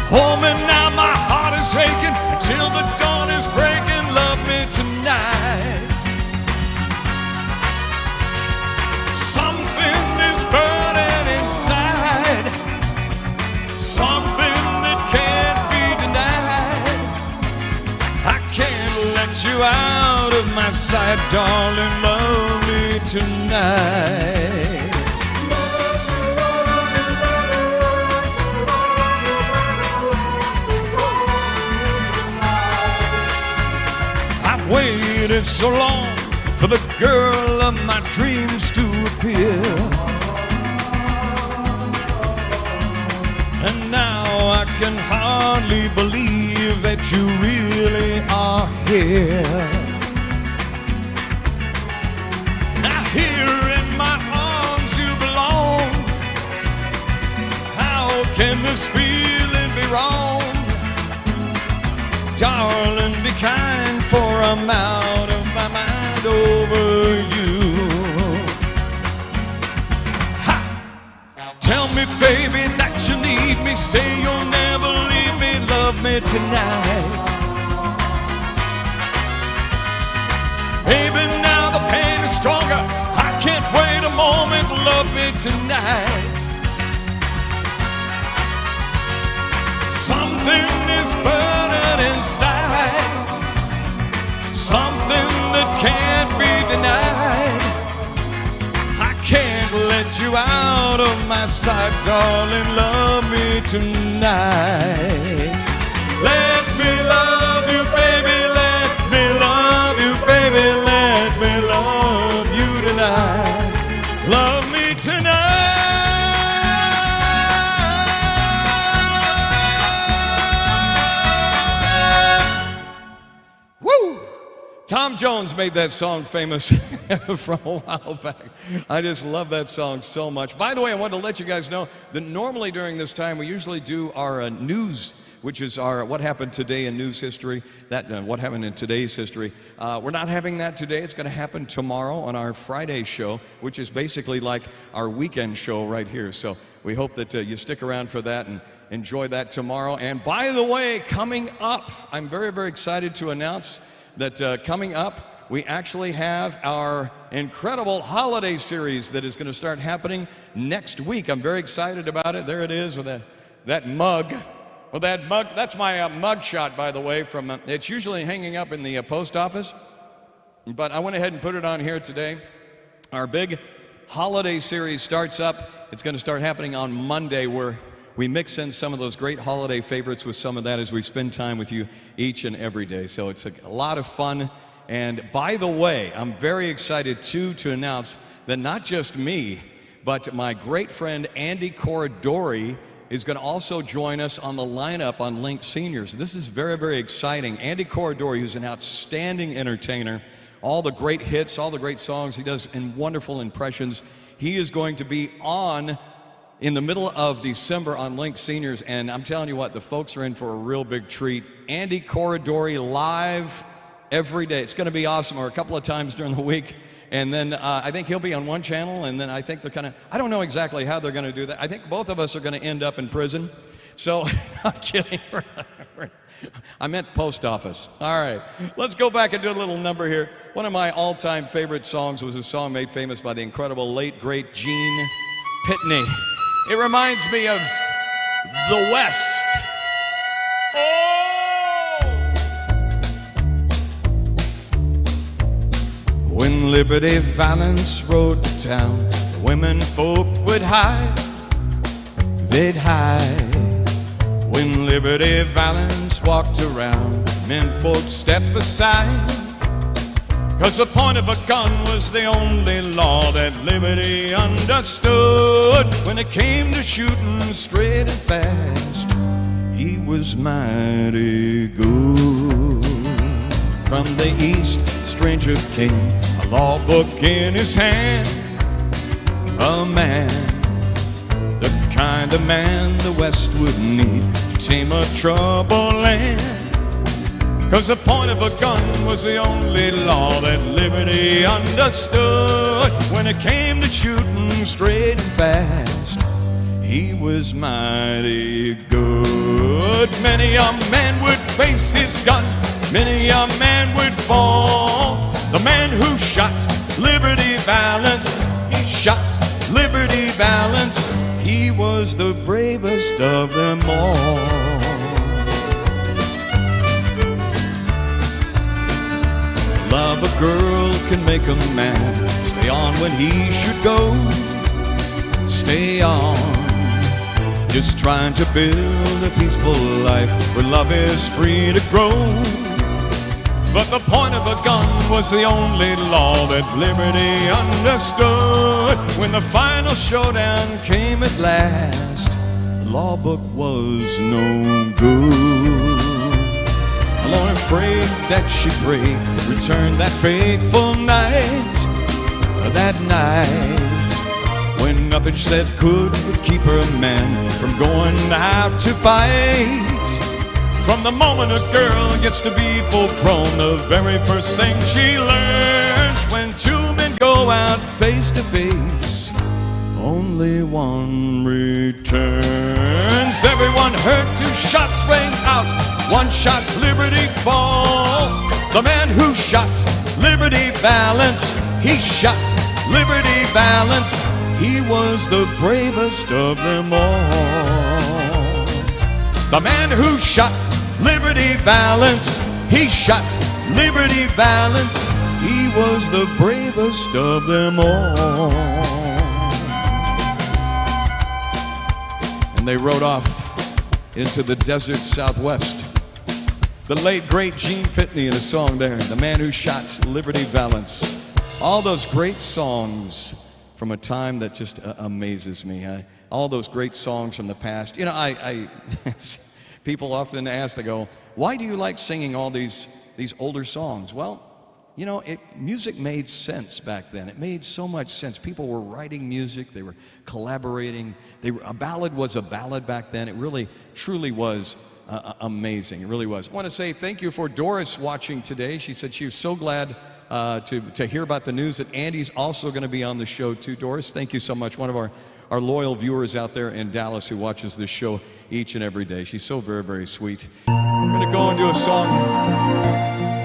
Hold me now, my heart is aching, until the dawn is breaking, love me tonight. Something is burning inside, something that can't be denied. I can't let you out of my sight, darling, love me tonight. Waited so long for the girl of my dreams to appear, and now I can hardly believe that you really are here. Now here in my arms you belong. How can this feeling be wrong? Darling, be kind, for I'm out of my mind over you. Ha! Tell me, baby, that you need me, say you'll never leave me, love me tonight. Baby, now the pain is stronger, I can't wait a moment, love me tonight. Something is burning inside, something that can't be denied. I can't let you out of my sight, darling, love me tonight. Let me love you, baby, let me love you, baby, let me love you tonight. Love me tonight. Tom Jones made that song famous from a while back. I just love that song so much. By the way, I wanted to let you guys know that normally during this time we usually do our news, which is our what happened today in news history, that what happened in today's history. We're not having that today. It's going to happen tomorrow on our Friday show, which is basically like our weekend show right here. So we hope that you stick around for that and enjoy that tomorrow. And by the way, coming up, I'm very, very excited to announce that coming up, we actually have our incredible holiday series that is going to start happening next week. I'm very excited about it. There it is with that mug. Well, that mug, that's my mug shot, by the way, from, it's usually hanging up in the post office. but I went ahead and put it on here today. Our big holiday series starts up. It's going to start happening on Monday, where we mix in some of those great holiday favorites with some of that as we spend time with you each and every day. So it's a lot of fun. And by the way, I'm very excited too to announce that not just me, but my great friend Andy Corridori is going to also join us on the lineup on Link Seniors. This is very, very exciting. Andy Corridori, who's an outstanding entertainer, all the great hits, all the great songs he does, and wonderful impressions. He is going to be on in the middle of December on Link Seniors, and I'm telling you what, the folks are in for a real big treat. Andy Corridori live every day. It's going to be awesome, or a couple of times during the week. And then I think he'll be on one channel, and then I think they're kind of, I don't know exactly how they're going to do that. I think both of us are going to end up in prison. So, I'm kidding. I meant post office. All right, let's go back and do a little number here. One of my all-time favorite songs was a song made famous by the incredible late, great Gene Pitney. It reminds me of the West. Oh! When Liberty Valance rode to town, the women folk would hide. They'd hide. When Liberty Valance walked around, men folks stepped aside. 'Cause the point of a gun was the only law that Liberty understood. When it came to shooting straight and fast, he was mighty good. From the east, stranger came, a law book in his hand. A man, the kind of man the West would need to tame a troubled land. 'Cause the point of a gun was the only law that Liberty understood. When it came to shooting straight and fast, he was mighty good. Many a man would face his gun, many a man would fall. The man who shot Liberty Valance, he shot Liberty Valance. He was the bravest of them all. Love a girl can make a man stay on when he should go. Stay on, just trying to build a peaceful life where love is free to grow. But the point of a gun was the only law that Liberty understood. When the final showdown came at last, the law book was no good. Alone afraid that she prayed, returned that fateful night. That night, when nothing she said could keep her man from going out to fight. From the moment a girl gets to be full grown, the very first thing she learns, when two men go out face to face, only one returns. Everyone heard two shots ring out, one shot Liberty fall. The man who shot Liberty Valance, he shot Liberty Valance. He was the bravest of them all. The man who shot Liberty Valance, he shot Liberty Valance. He was the bravest of them all. And they rode off into the desert Southwest. The late, great Gene Pitney in a song there, the man who shot Liberty Valance. All those great songs from a time that just amazes me. All those great songs from the past. You know, people often ask, they go, why do you like singing all these older songs? Well, you know, music made sense back then. It made so much sense. People were writing music, they were collaborating. A ballad was a ballad back then. It really, truly was amazing. It really was. I want to say thank you for Doris watching today. She said she was so glad to hear about the news that Andy's also going to be on the show too. Doris, thank you so much. One of our loyal viewers out there in Dallas who watches this show each and every day. She's so very, very sweet. We're going to go and do a song.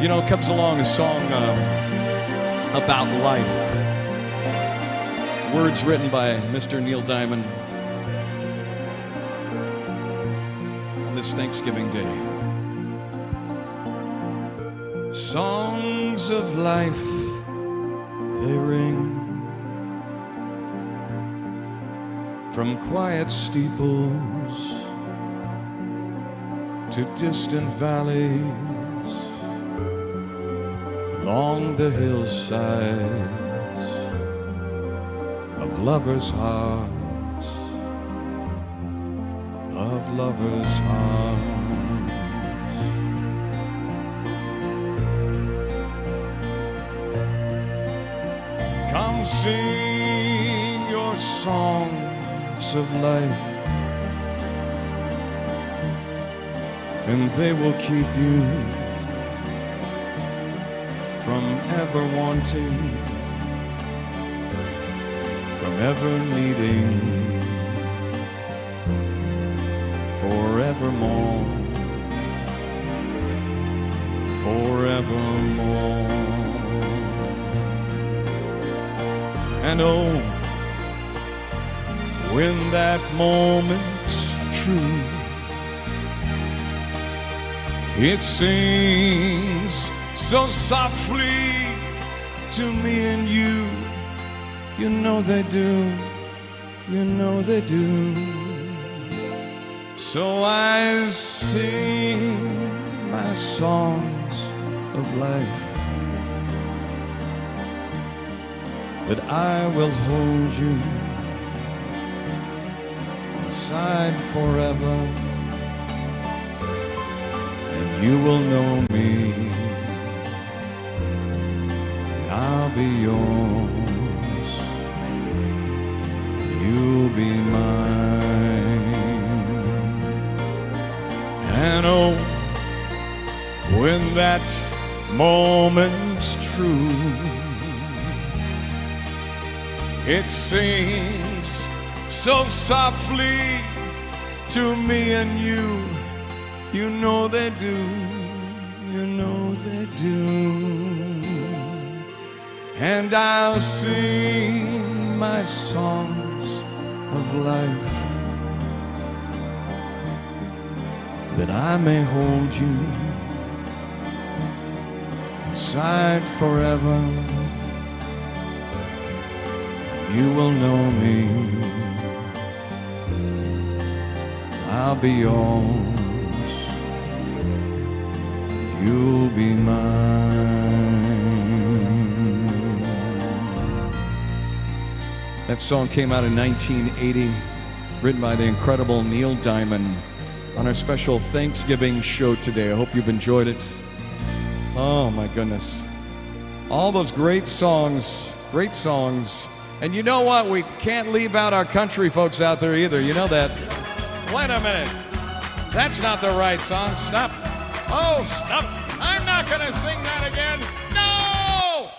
You know, it comes along a song about life. Words written by Mr. Neil Diamond on this Thanksgiving Day. Songs of life, they ring from quiet steeples to distant valleys, along the hillsides of lovers' hearts, of lovers' hearts. Come sing your songs of life, and they will keep you from ever wanting, from ever needing, forevermore, forevermore. And oh, when that moment's true, it sings so softly to me and you. You know they do, you know they do. So I sing my songs of life, that I will hold you inside forever, and you will know me, and I'll be yours, and you'll be mine. And oh, when that moment's true, it sings so softly to me and you. You know they do, you know they do. And I'll sing my songs of life, that I may hold you inside forever. You will know me, I'll be yours, you'll be mine. That song came out in 1980, written by the incredible Neil Diamond on our special Thanksgiving show today. I hope you've enjoyed it. Oh my goodness. All those great songs, great songs. And you know what? We can't leave out our country folks out there either. You know that. Wait a minute. That's not the right song. Stop. Oh, stop. I'm not going to sing that again. No!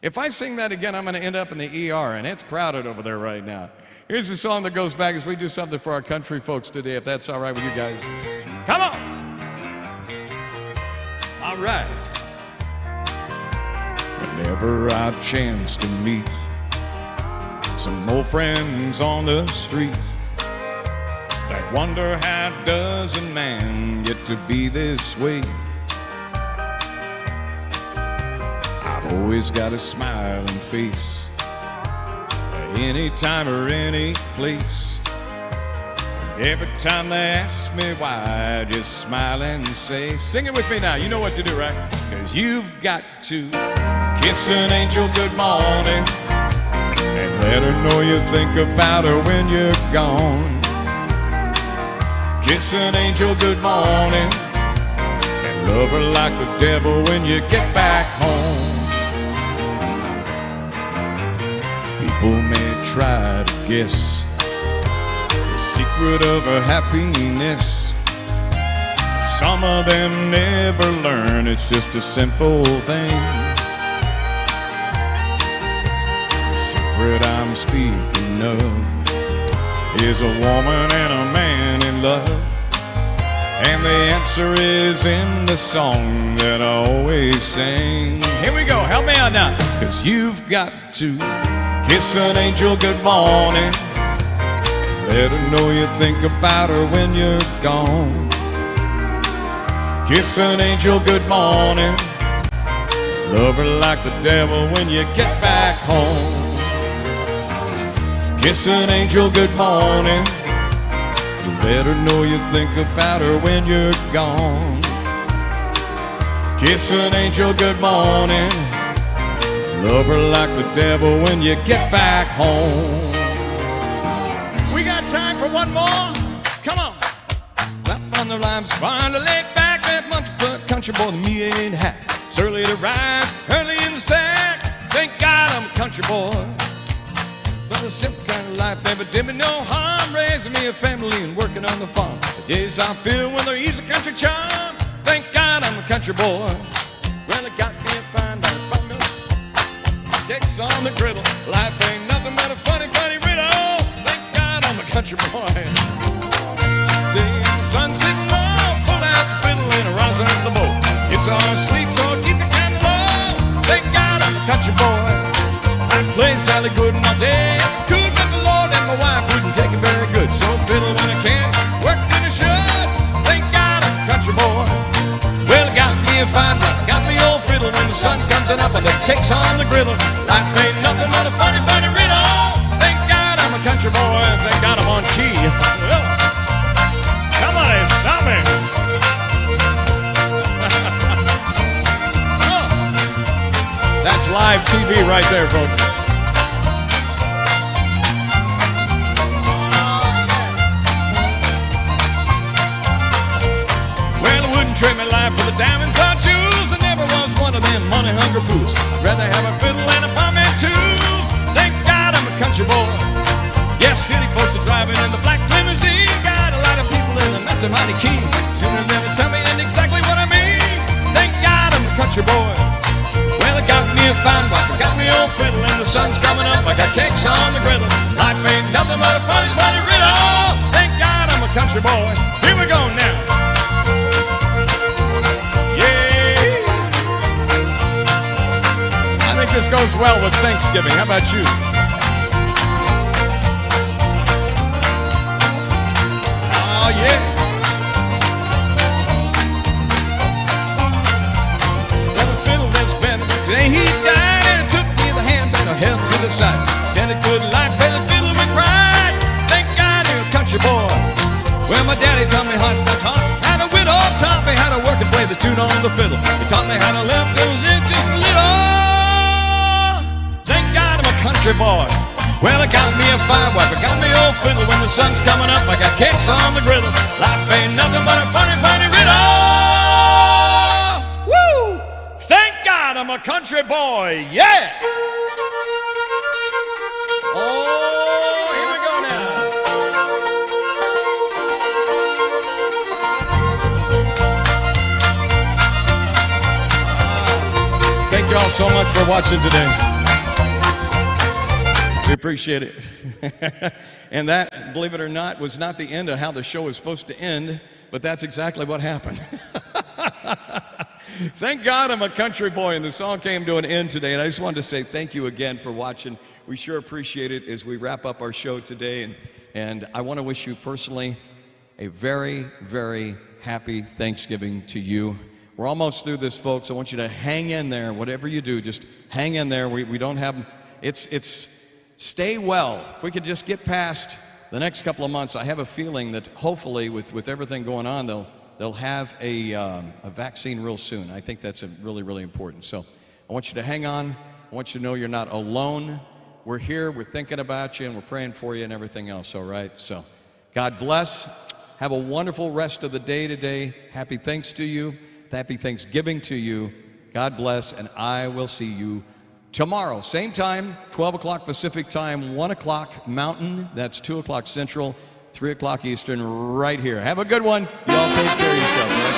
If I sing that again, I'm going to end up in the ER, and it's crowded over there right now. Here's a song that goes back as we do something for our country folks today, if that's all right with you guys. Come on! All right. Whenever I chance to meet some old friends on the street, I wonder how does a man get to be this way? I've always got a smiling face, any time or any place. Every time they ask me why, I just smile and say, sing it with me now, you know what to do, right? 'Cause you've got to kiss an angel good morning and let her know you think about her when you're gone. Kiss an angel good morning and love her like the devil when you get back home. People may try to guess the secret of her happiness. Some of them never learn, it's just a simple thing. The secret I'm speaking of is a woman and a man in love. And the answer is in the song that I always sing. Here we go, help me out now. 'Cause you've got to kiss an angel good morning, let her know you think about her when you're gone. Kiss an angel good morning. Love her like the devil when you get back home. Kiss an angel good morning. Let her know you think about her when you're gone. Kiss an angel good morning. Love her like the devil when you get back home. We got time for one more. Come on. Clap on the limes, find a laid back, that much but country boy me ain't happy. It's early to rise, early in the sack. Thank God I'm a country boy. But a simple kind of life never did me no harm. Raising me a family and working on the farm. The days I feel when they're easy country charm. Thank God I'm a country boy. Well, it got me a fine life. Dicks on the griddle. Life ain't nothing but a funny, funny riddle. Thank God I'm a country boy. The sun sitting low, pull out the fiddle and a rosin in the boat. It's all sleep, so keep it kind of low. Thank God I'm a country boy. I play Sally Gooden all day. Could, but the Lord and my wife wouldn't take it very good. So fiddle when I can, work when I should. Thank God I'm a country boy. Well, it got me a fine life, got me old fiddle when the sun's coming up and the cake's on the griddle. Life ain't nothing but a funny, funny riddle. Thank God I'm a country boy. Thank God I'm on key. Somebody stop me. Oh. That's live TV right there, folks. Well, I wouldn't trade my life for the diamonds or jewels. I never was one of them money-hungry fools. I'd rather have a fiddle and a palm and tools. Thank God I'm a country boy. Yes, city folks are driving in the black limousine. Got a lot of people in them, that's a mighty key. Sooner than to tell me and exactly what I mean. Thank God I'm a country boy. Well, it got me a fine wife, it got me old fiddle, and the sun's coming up, I got cakes on the griddle. Life ain't nothing but a funny, funny riddle. Thank God I'm a country boy. Here we go now. I think this goes well with Thanksgiving. How about you? Oh, yeah. Well, the fiddle that's been today he died, and it took me the hand and I held to the side. Said a good life, play the fiddle with pride. Thank God you're a country boy. Well, my daddy taught me how to whittle, taught me how to work and play the tune on the fiddle. He taught me how to live just a little. Country boy. Well, I got me a fine wife, I got me old fiddle. When the sun's coming up, I got cakes on the griddle. Life ain't nothing but a funny, funny riddle. Woo! Thank God I'm a country boy. Yeah! Oh, here we go now. Thank you all so much for watching today. We appreciate it. And that, believe it or not, was not the end of how the show was supposed to end, but that's exactly what happened. Thank God I'm a country boy, and the song came to an end today, and I just wanted to say thank you again for watching. We sure appreciate it as we wrap up our show today, and I want to wish you personally a very, very happy Thanksgiving to you. We're almost through this, folks. I want you to hang in there. Whatever you do, just hang in there. We don't have, it's stay well. If we could just get past the next couple of months, I have a feeling that hopefully with everything going on, they'll have a vaccine real soon. I think that's really, really important. So I want you to hang on. I want you to know you're not alone. We're here. We're thinking about you, and we're praying for you and everything else, all right? So God bless. Have a wonderful rest of the day today. Happy thanks to you. Happy Thanksgiving to you. God bless, and I will see you tomorrow, same time, 12 o'clock Pacific time, 1 o'clock Mountain, that's 2 o'clock Central, 3 o'clock Eastern, right here. Have a good one. Y'all take care of yourself.